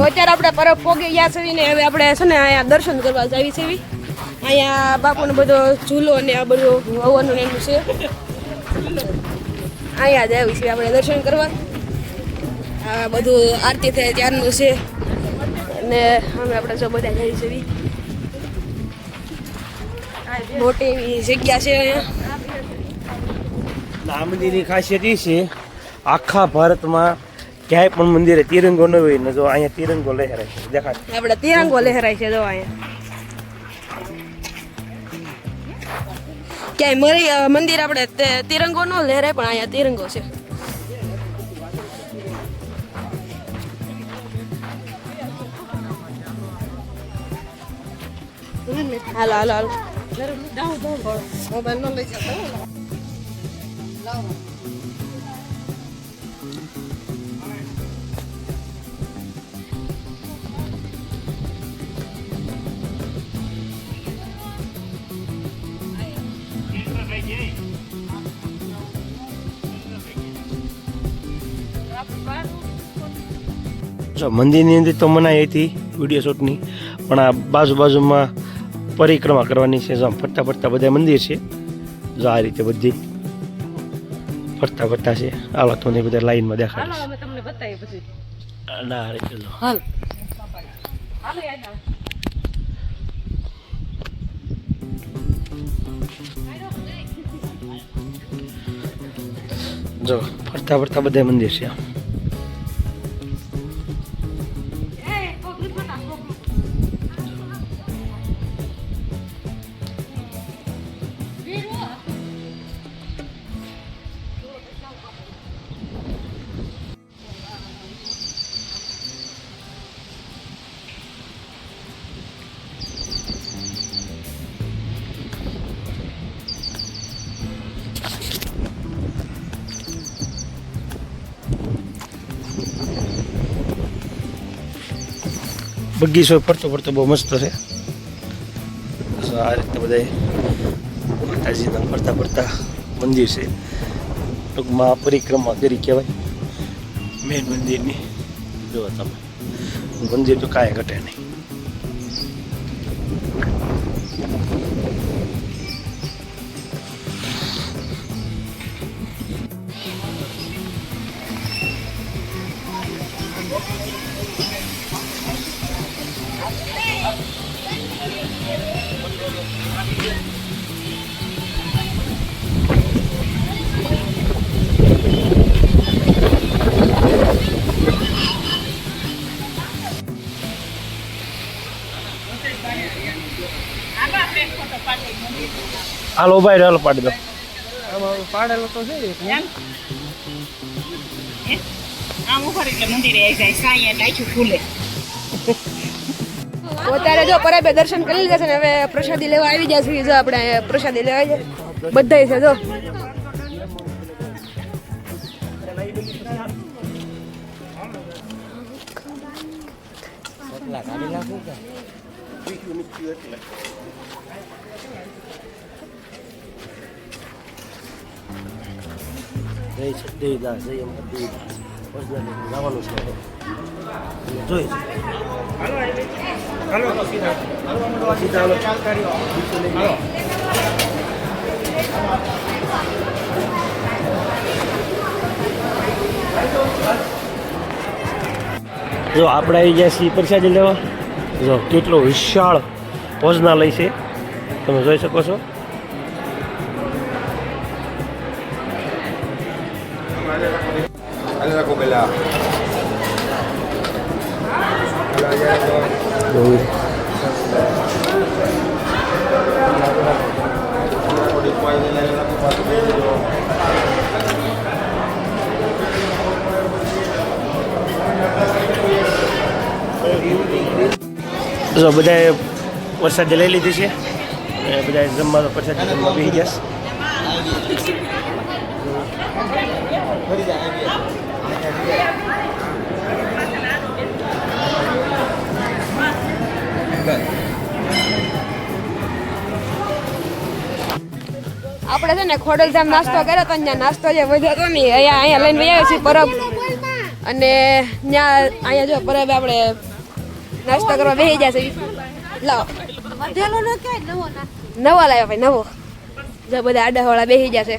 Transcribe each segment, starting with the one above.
અત્યારે આપણે પરબ પોગી ગયા છે ને હવે આપણે છે ને અહીંયા દર્શન કરવા જાવી છે અહીંયા બાપુનો બધો ઝૂલો ને આ બધું હવનનું એનું છે અહીંયા જ આવી છે આપણે દર્શન કરવા આ બધું આરતી થાય ત્યારનું છે અને અમે આપણે જો બધા જઈ છે મોટી એવી જગ્યા છે અહીંયા આ મંદિરની ખાસિયત એ છે આખા ભારતમાં ક્યાંય પણ મંદિરે તિરંગો ન હોય ને જો અહીંયા તિરંગો લહેરાય છે દેખાય આપણે તિરંગો લહેરાય છે જો અહીંયા ક્યાંય મરી મંદિર આપણે તિરંગો ન લહેરાય પણ અહીંયા તિરંગો છે હાલો હાલો હાલો મોબાઈલ નો લઈ જતા મંદિરની અંદર તો મનાઈ હતી વિડીયો શૂટની પણ આ બાજુમાં પરિક્રમા કરવાની છે જો ફરતા ફરતા બધા મંદિર છે જો આ રીતે બધી ફરતા ફરતા છે આવા તો બધા લાઈનમાં દેખાડે હાલો અમે તમને બતાવીએ પછી ના રે ચલો હાલ હાલો યાર જો ફરતા ફરતા બધા મંદિર છે બગીચો ફરતો ફરતો બહુ મસ્ત છે આ રીતે બધા માતાજીના ફરતા ફરતા મંદિર છે ટૂંકમાં પરિક્રમા કરી કહેવાય મેન મંદિરની જો તમે મંદિર તો કાંઈ ઘટે નહીં હાલો ભાઈ હાલો પાડી દો પાડેલો તો છે આમ ઉપર એટલે મંદિરે આવી જાય સાંઈ ડાચું ફૂલે અત્યારે જો પરાબે દર્શન કરી લીધા છે ને હવે પ્રસાદી લેવા આવી ગયા છીએ જો આપણે પ્રસાદી લેવા જાય બધાય છે જો જવાનું છે જોઈ જો આપણે આવી ગયા છીએ પ્રસાદી લેવા જો કેટલો વિશાળ ભોજનાલય છે તમે જોઈ શકો છો જો બધાએ પ્રસાદી લઈ લીધી છે બધાએ જમવાનો પ્રસાદી જમવા બેસી ગયા આપણે છે ને ખોડલધામ નાસ્તો કર્યો તો ત્યાં નાસ્તો જે વધ્યો હતો ને અહીંયા લઈને આવ્યા છીએ પરબ અને ત્યાં અહીંયા જો પરબ આપણે નાસ્તો કરવા બેસી જશે. લાવો નવો લાવ્યો ભાઈ નવો. જો બધા આડાવાળા બેસી જશે.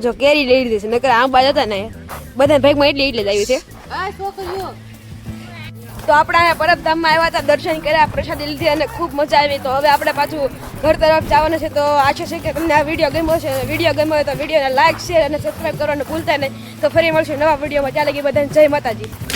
જો કેરી લઈ લીધી છે, નકર આંબા જ હતા ને બધા ભાગમાં એટલે જ આવ્યું છે. તો આપણે અહીંયા પરબધામમાં આવ્યા હતા, દર્શન કર્યા, પ્રસાદી લીધી અને ખૂબ મજા આવી. તો હવે આપણે પાછું ઘર તરફ જવાનું છે. તો આશા છે કે તમને આ વિડીયો ગમ્યો છે. વિડીયો ગમ્યો હોય તો વિડીયોને લાઈક, શેર અને સબસ્ક્રાઈબ કરવાનું ભૂલતા નહીં. તો ફરી મળશું નવા વિડીયોમાં. ચાલે કે બધાને જય માતાજી.